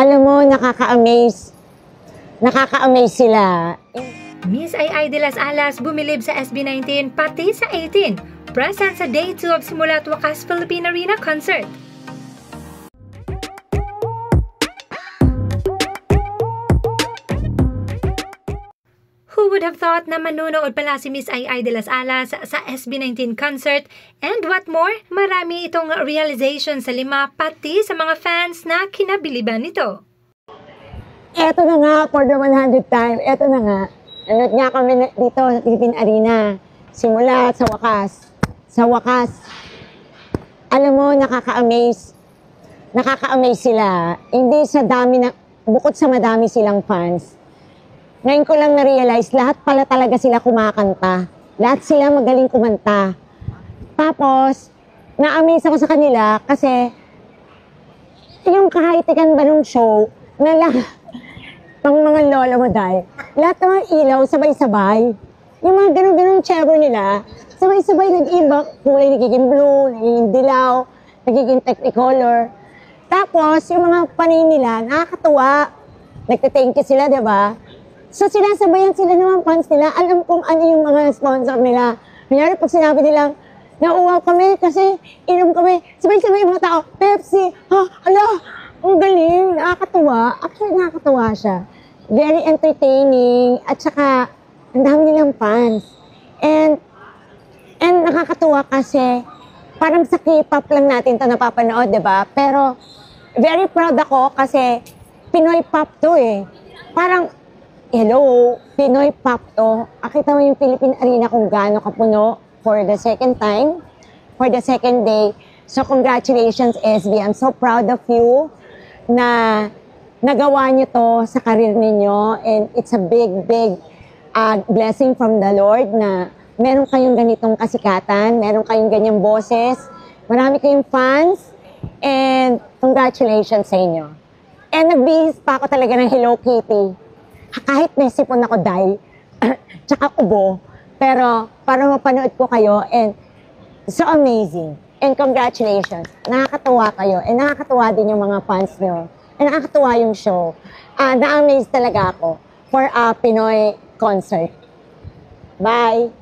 Alam mo, nakaka-amaze. Nakaka-amaze sila. Miss Ai de las Alas bumilib sa SB19 pati sa 18. Present sa Day 2 of Simula't Wakas Philippine Arena Concert. Who would have thought na manunood pala si Miss Ai de las Alas sa SB19 concert? And what more, marami itong realization sa lima pati sa mga fans na kinabiliban nito. Eto na nga, for the 100th time, eto na nga. Nanood nga kami dito sa Philippine Arena. Simula sa wakas. Sa wakas. Alam mo, nakaka-amaze. Nakaka-amaze sila. Hindi sa dami na, bukod sa madami silang fans. Ngayon ko lang na-realize, lahat pala talaga sila kumakanta. Lahat sila magaling kumanta. Tapos, na-amaze ako sa kanila kasi yung kahitikan ba nung show, na lang, pang mga lola mo dahil, lahat ng mga ilaw, sabay-sabay. Yung mga ganun-ganun chamber nila, sabay-sabay nag-iba, kulay nagiging blue, nagiging dilaw, nagiging technicolor. Tapos, yung mga panay nila, nakakatuwa. Nagte-thank you sila, diba? So, sinasabayan sila ng mga fans nila. Alam kong ano yung mga sponsor nila. Kunyari, pag sinabi nilang, nauuwaw kami kasi inom kami, sabay-sabay yung mga tao, Pepsi, ha, ala, ang galing, nakakatuwa. Actually, nakakatuwa siya. Very entertaining, at saka, ang dami nilang fans. And nakakatuwa kasi, parang sa K-pop lang natin ito napapanood, diba? Pero, very proud ako kasi, Pinoy pop to eh. Parang, hello, Pinoy pop to. Akita mo yung Philippine Arena kung gaano kapuno for the second time, for the second day. So, congratulations, SB. I'm so proud of you na nagawa niyo to sa karir ninyo, and it's a big blessing from the Lord na meron kayong ganitong kasikatan, meron kayong ganyang boses, marami kayong fans, and congratulations sa inyo. And nagbihis pa ako talaga ng Hello Kitty. Kahit may sipon ako dahil, tsaka ubo, pero para mapanood ko kayo, and so amazing. And congratulations. Nakakatuwa kayo. And nakakatuwa din yung mga fans nyo. And nakakatuwa yung show. Na-amaze talaga ako for a Pinoy concert. Bye!